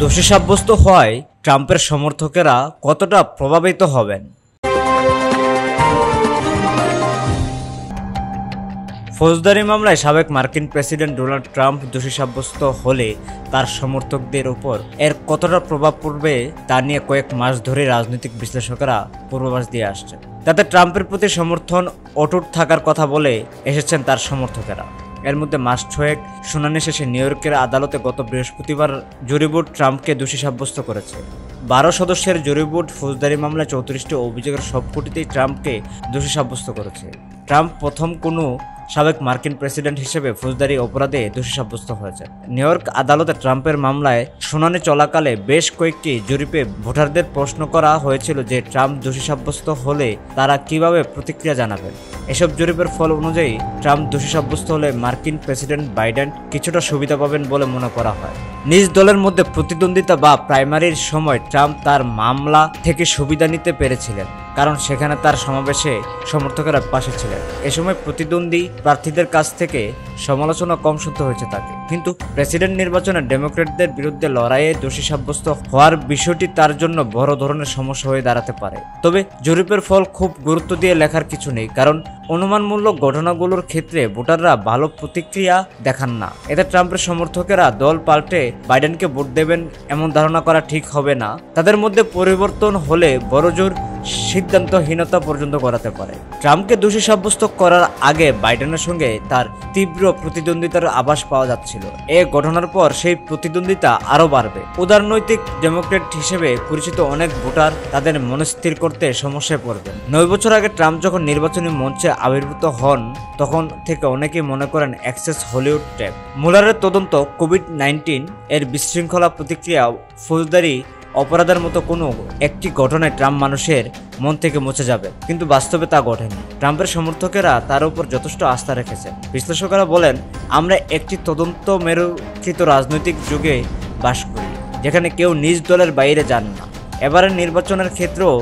দোষী সাব্যস্ত হওয়ায় ট্রাম্পের সমর্থকেরা কতটা প্রভাবিত হবেন? ফৌজদারি মামলায় সাবেক মার্কিন প্রেসিডেন্ট ডোনাল্ড ট্রাম্প দোষী সাব্যস্ত হলে তার সমর্থকদের উপর এর কতটা প্রভাব পড়বে তা নিয়ে কয়েক মাস ধরে রাজনৈতিক বিশ্লেষকেরা পূর্বাভাস দিয়ে আসছেন। তাতে ট্রাম্পের প্রতি সমর্থন অটুট থাকার কথা বলে এসেছেন তার সমর্থকেরা। এর মধ্যে মাস ছয়েক শুনানি শেষে নিউ ইয়র্কের আদালতে গত বৃহস্পতিবার জুরি বোর্ড ট্রাম্পকে দোষী সাব্যস্ত করেছে। 12 সদস্যের জুরি বোর্ড ফৌজদারি মামলায় 34টি অভিযোগের সবকটিতেই ট্রাম্পকে দোষী সাব্যস্ত করেছে। ট্রাম্প প্রথম কোনো সাবেক মার্কিন প্রেসিডেন্ট হিসেবে ফৌজদারি অপরাধে দোষী সাব্যস্ত হয়েছে। নিউ ইয়র্ক আদালতে ট্রাম্পের মামলায় শুনানি চলাকালে বেশ কয়েকটি জরিপে ভোটারদের প্রশ্ন করা হয়েছিল যে ট্রাম্প দোষী সাব্যস্ত হলে তারা কিভাবে প্রতিক্রিয়া জানাবেন। এসব জরিপের ফল অনুযায়ী ট্রাম্প দোষী সাব্যস্ত হলে মার্কিন প্রেসিডেন্ট বাইডেন কিছুটা সুবিধা পাবেন বলে মনে করা হয়। নিজ দলের মধ্যে প্রতিদ্বন্দ্বিতা বা প্রাইমারির সময় ট্রাম্প তার মামলা থেকে সুবিধা নিতে পেরেছিলেন, কারণ সেখানে তার সমাবেশে সমর্থকেরা পাশে ছিলেন। এ সময় প্রতিদ্বন্দ্বী প্রার্থীদের কাছ থেকে সমালোচনা কম শুনতে হয়েছে তাকে। কিন্তু প্রেসিডেন্ট নির্বাচনে ডেমোক্র্যাটদের বিরুদ্ধে লড়াইয়ে দোষী সাব্যস্ত হওয়ার বিষয়টি তার জন্য বড় ধরনের সমস্যা হয়ে দাঁড়াতে পারে। তবে জরিপের ফল খুব গুরুত্ব দিয়ে লেখার কিছু নেই, কারণ অনুমানমূলক ঘটনাগুলোর ক্ষেত্রে ভোটাররা ভালো প্রতিক্রিয়া দেখান না। এতে ট্রাম্পের সমর্থকেরা দল পাল্টে বাইডেনকে ভোট দেবেন এমন ধারণা করা ঠিক হবে না। তাদের মধ্যে পরিবর্তন হলে বড়জোর সিদ্ধান্তহীনতা পর্যন্ত করাতে পারে। ট্রাম্পকে দোষী সাব্যস্ত করার আগে বাইডেনের সঙ্গে তার তীব্র প্রতিদ্বন্দ্বিতার আভাস পাওয়া যাচ্ছিল। এ ঘটনার পর সেই প্রতিদ্বন্দ্বিতা আরও বাড়বে। উদারনৈতিক ডেমোক্রেট হিসেবে পরিচিত অনেক ভোটার তাদের মনস্থির করতে সমস্যায় পড়বেন। 9 বছর আগে ট্রাম্প যখন নির্বাচনী মঞ্চে আবির্ভূত হন তখন থেকে অনেকেই মনে করেন অ্যাক্সেস হলিউড ট্যাপ, মুলারের তদন্ত, কোভিড-19 এর বিশৃঙ্খলা প্রতিক্রিয়া, ফৌজদারি অপরাধের মতো কোনো একটি ঘটনায় ট্রাম্প মানুষের মন থেকে মুছে যাবে, কিন্তু বাস্তবে তা ঘটেনি। ট্রাম্পের সমর্থকেরা তার উপর যথেষ্ট আস্থা রেখেছেন। বিশ্লেষকেরা বলেন, আমরা একটি তদন্ত মেরুকৃত রাজনৈতিক যুগে বাস করি, যেখানে কেউ নিজ দলের বাইরে যান না। এবারের নির্বাচনের ক্ষেত্রেও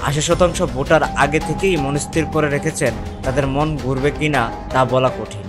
80% ভোটার আগে থেকেই মনস্থির করে রেখেছেন তাদের মন ঘুরবে কিনা তা বলা কঠিন।